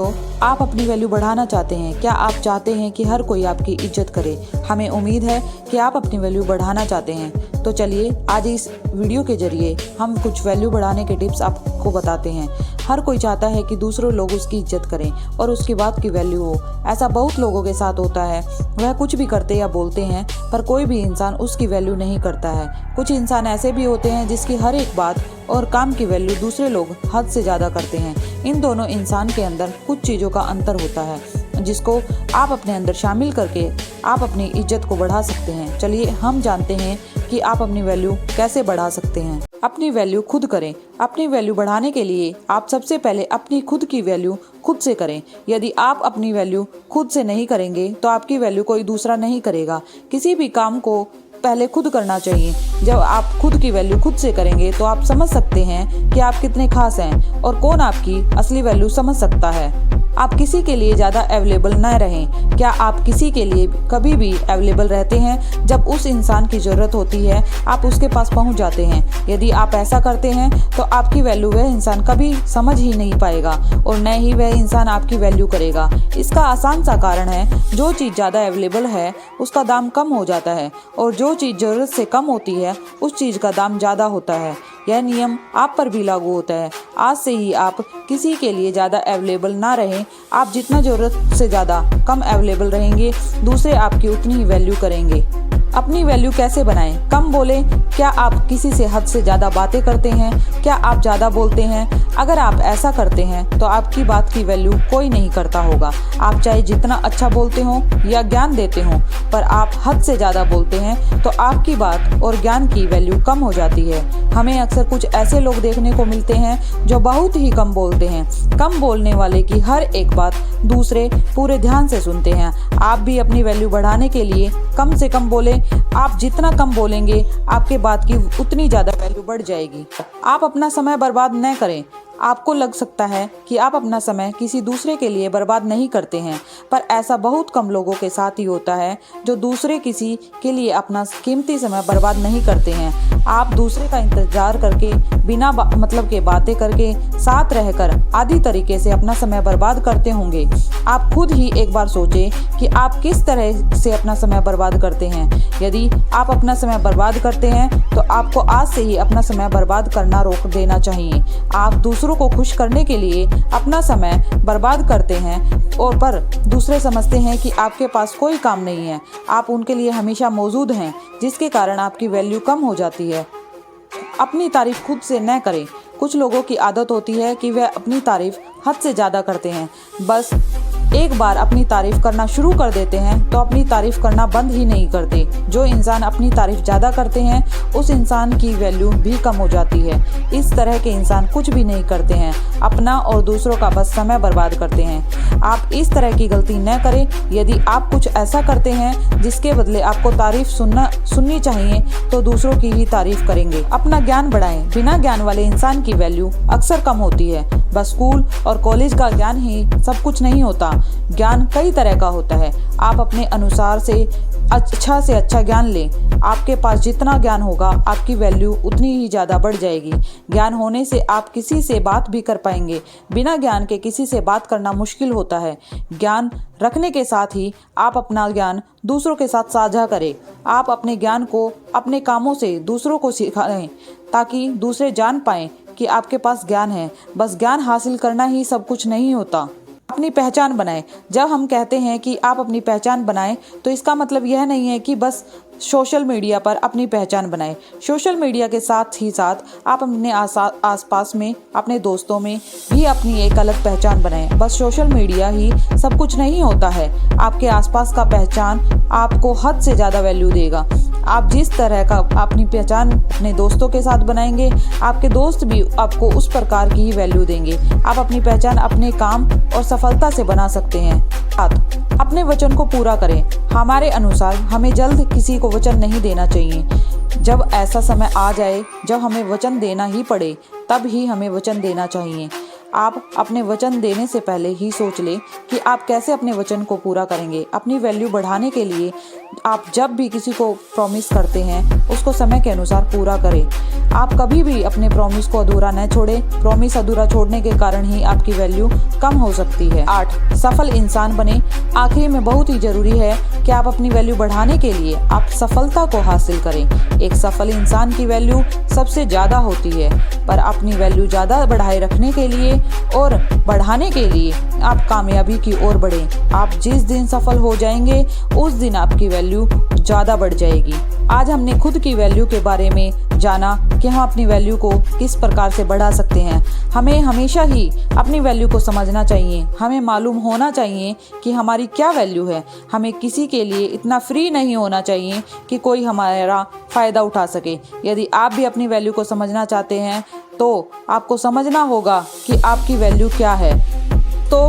तो आप अपनी वैल्यू बढ़ाना चाहते हैं। क्या आप चाहते हैं कि हर कोई आपकी इज्जत करे? हमें उम्मीद है कि आप अपनी वैल्यू बढ़ाना चाहते हैं। तो चलिए आज इस वीडियो के जरिए हम कुछ वैल्यू बढ़ाने के टिप्स आपको बताते हैं। हर कोई चाहता है कि दूसरे लोग उसकी इज्जत करें और उसकी बात की वैल्यू हो। ऐसा बहुत लोगों के साथ होता है। वह कुछ भी करते या बोलते हैं पर कोई भी इंसान उसकी वैल्यू नहीं करता है। कुछ इंसान ऐसे भी होते हैं जिसकी हर एक बात और काम की वैल्यू दूसरे लोग हद से ज़्यादा करते हैं। इन दोनों इंसान के अंदर कुछ चीज़ों का अंतर होता है जिसको आप अपने अंदर शामिल करके आप अपनी इज्जत को बढ़ा सकते हैं। चलिए हम जानते हैं कि आप अपनी वैल्यू कैसे बढ़ा सकते हैं। अपनी वैल्यू खुद करें। अपनी वैल्यू बढ़ाने के लिए आप सबसे पहले अपनी खुद की वैल्यू खुद से करें। यदि आप अपनी वैल्यू खुद से नहीं करेंगे तो आपकी वैल्यू कोई दूसरा नहीं करेगा। किसी भी काम को पहले खुद करना चाहिए। जब आप खुद की वैल्यू खुद से करेंगे तो आप समझ सकते हैं कि आप कितने खास हैं और कौन आपकी असली वैल्यू समझ सकता है। आप किसी के लिए ज़्यादा अवेलेबल न रहें। क्या आप किसी के लिए कभी भी अवेलेबल रहते हैं? जब उस इंसान की ज़रूरत होती है आप उसके पास पहुंच जाते हैं। यदि आप ऐसा करते हैं तो आपकी वैल्यू वह इंसान कभी समझ ही नहीं पाएगा और न ही वह इंसान आपकी वैल्यू करेगा। इसका आसान सा कारण है, जो चीज़ ज़्यादा अवेलेबल है उसका दाम कम हो जाता है और जो चीज़ ज़रूरत से कम होती है उस चीज़ का दाम ज़्यादा होता है। यह नियम आप पर भी लागू होता है। आज से ही आप किसी के लिए ज़्यादा अवेलेबल ना रहें। आप जितना ज़रूरत से ज़्यादा कम अवेलेबल रहेंगे दूसरे आपकी उतनी ही वैल्यू करेंगे। अपनी वैल्यू कैसे बनाएं? कम बोलें। क्या आप किसी से हद से ज़्यादा बातें करते हैं? क्या आप ज़्यादा बोलते हैं? अगर आप ऐसा करते हैं तो आपकी बात की वैल्यू कोई नहीं करता होगा। आप चाहे जितना अच्छा बोलते हों या ज्ञान देते हों, पर आप हद से ज़्यादा बोलते हैं तो आपकी बात और ज्ञान की वैल्यू कम हो जाती है। हमें अक्सर कुछ ऐसे लोग देखने को मिलते हैं जो बहुत ही कम बोलते हैं। कम बोलने वाले की हर एक बात दूसरे पूरे ध्यान से सुनते हैं। आप भी अपनी वैल्यू बढ़ाने के लिए कम से कम बोलें। आप जितना कम बोलेंगे आपके बात की उतनी ज़्यादा वैल्यू बढ़ जाएगी। आप अपना समय बर्बाद न करें। आपको लग सकता है कि आप अपना समय किसी दूसरे के लिए बर्बाद नहीं करते हैं, पर ऐसा बहुत कम लोगों के साथ ही होता है जो दूसरे किसी के लिए अपना कीमती समय बर्बाद नहीं करते हैं। आप दूसरे का इंतजार करके बिना मतलब के बातें करके साथ रहकर आदि तरीके से अपना समय बर्बाद करते होंगे। आप खुद ही एक बार सोचें कि आप किस तरह से अपना समय बर्बाद करते हैं। यदि आप अपना समय बर्बाद करते हैं तो आपको आज से ही अपना समय बर्बाद करना रोक देना चाहिए। आप दूसरों को खुश करने के लिए अपना समय बर्बाद करते हैं और पर दूसरे समझते हैं कि आपके पास कोई काम नहीं है। आप उनके लिए हमेशा मौजूद हैं, जिसके कारण आपकी वैल्यू कम हो जाती है। अपनी तारीफ खुद से न करें। कुछ लोगों की आदत होती है कि वह अपनी तारीफ हद से ज़्यादा करते हैं। बस एक बार अपनी तारीफ करना शुरू कर देते हैं तो अपनी तारीफ करना बंद ही नहीं करते। जो इंसान अपनी तारीफ ज़्यादा करते हैं उस इंसान की वैल्यू भी कम हो जाती है। इस तरह के इंसान कुछ भी नहीं करते हैं, अपना और दूसरों का बस समय बर्बाद करते हैं। आप इस तरह की गलती न करें। यदि आप कुछ ऐसा करते हैं जिसके बदले आपको तारीफ सुननी चाहिए तो दूसरों की ही तारीफ करेंगे। अपना ज्ञान बढ़ाएं। बिना ज्ञान वाले इंसान की वैल्यू अक्सर कम होती है। बस स्कूल और कॉलेज का ज्ञान ही सब कुछ नहीं होता। ज्ञान कई तरह का होता है। आप अपने अनुसार से अच्छा ज्ञान लें। आपके पास जितना ज्ञान होगा आपकी वैल्यू उतनी ही ज़्यादा बढ़ जाएगी। ज्ञान होने से आप किसी से बात भी कर पाएंगे। बिना ज्ञान के किसी से बात करना मुश्किल होता है। ज्ञान रखने के साथ ही आप अपना ज्ञान दूसरों के साथ साझा करें। आप अपने ज्ञान को अपने कामों से दूसरों को सिखाएं ताकि दूसरे जान पाएं कि आपके पास ज्ञान है। बस ज्ञान हासिल करना ही सब कुछ नहीं होता। अपनी पहचान बनाएं। जब हम कहते हैं कि आप अपनी पहचान बनाएं तो इसका मतलब यह नहीं है कि बस सोशल मीडिया पर अपनी पहचान बनाएं। सोशल मीडिया के साथ ही साथ आप अपने आसपास में अपने दोस्तों में भी अपनी एक अलग पहचान बनाएं। बस सोशल मीडिया ही सब कुछ नहीं होता है। आपके आसपास का पहचान आपको हद से ज़्यादा वैल्यू देगा। आप जिस तरह का अपनी पहचान अपने दोस्तों के साथ बनाएंगे आपके दोस्त भी आपको उस प्रकार की ही वैल्यू देंगे। आप अपनी पहचान अपने काम और सफलता से बना सकते हैं। अपने वचन को पूरा करें। हमारे अनुसार हमें जल्द किसी को वचन नहीं देना चाहिए। जब ऐसा समय आ जाए जब हमें वचन देना ही पड़े तब ही हमें वचन देना चाहिए। आप अपने वचन देने से पहले ही सोच लें कि आप कैसे अपने वचन को पूरा करेंगे। अपनी वैल्यू बढ़ाने के लिए आप जब भी किसी को प्रॉमिस करते हैं उसको समय के अनुसार पूरा करें। आप कभी भी अपने प्रॉमिस को अधूरा न छोड़ें। प्रॉमिस अधूरा छोड़ने के कारण ही आपकी वैल्यू कम हो सकती है। 8. सफल इंसान बने। आखिरी में बहुत ही जरूरी है कि आप अपनी वैल्यू बढ़ाने के लिए आप सफलता को हासिल करें। एक सफल इंसान की वैल्यू सबसे ज़्यादा होती है, पर अपनी वैल्यू ज़्यादा बढ़ाए रखने के लिए और बढ़ाने के लिए आप कामयाबी की ओर बढ़ें। आप जिस दिन सफल हो जाएंगे उस दिन आपकी वैल्यू ज़्यादा बढ़ जाएगी। आज हमने खुद की वैल्यू के बारे में जाना कि हम अपनी वैल्यू को किस प्रकार से बढ़ा सकते हैं। हमें हमेशा ही अपनी वैल्यू को समझना चाहिए। हमें मालूम होना चाहिए कि हमारी क्या वैल्यू है। हमें किसी के लिए इतना फ्री नहीं होना चाहिए कि कोई हमारा फ़ायदा उठा सके। यदि आप भी अपनी वैल्यू को समझना चाहते हैं तो आपको समझना होगा कि आपकी वैल्यू क्या है। तो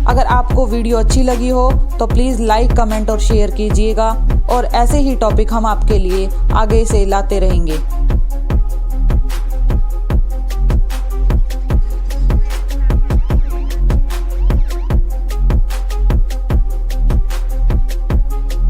अगर आपको वीडियो अच्छी लगी हो तो प्लीज़ लाइक, कमेंट और शेयर कीजिएगा और ऐसे ही टॉपिक हम आपके लिए आगे से लाते रहेंगे।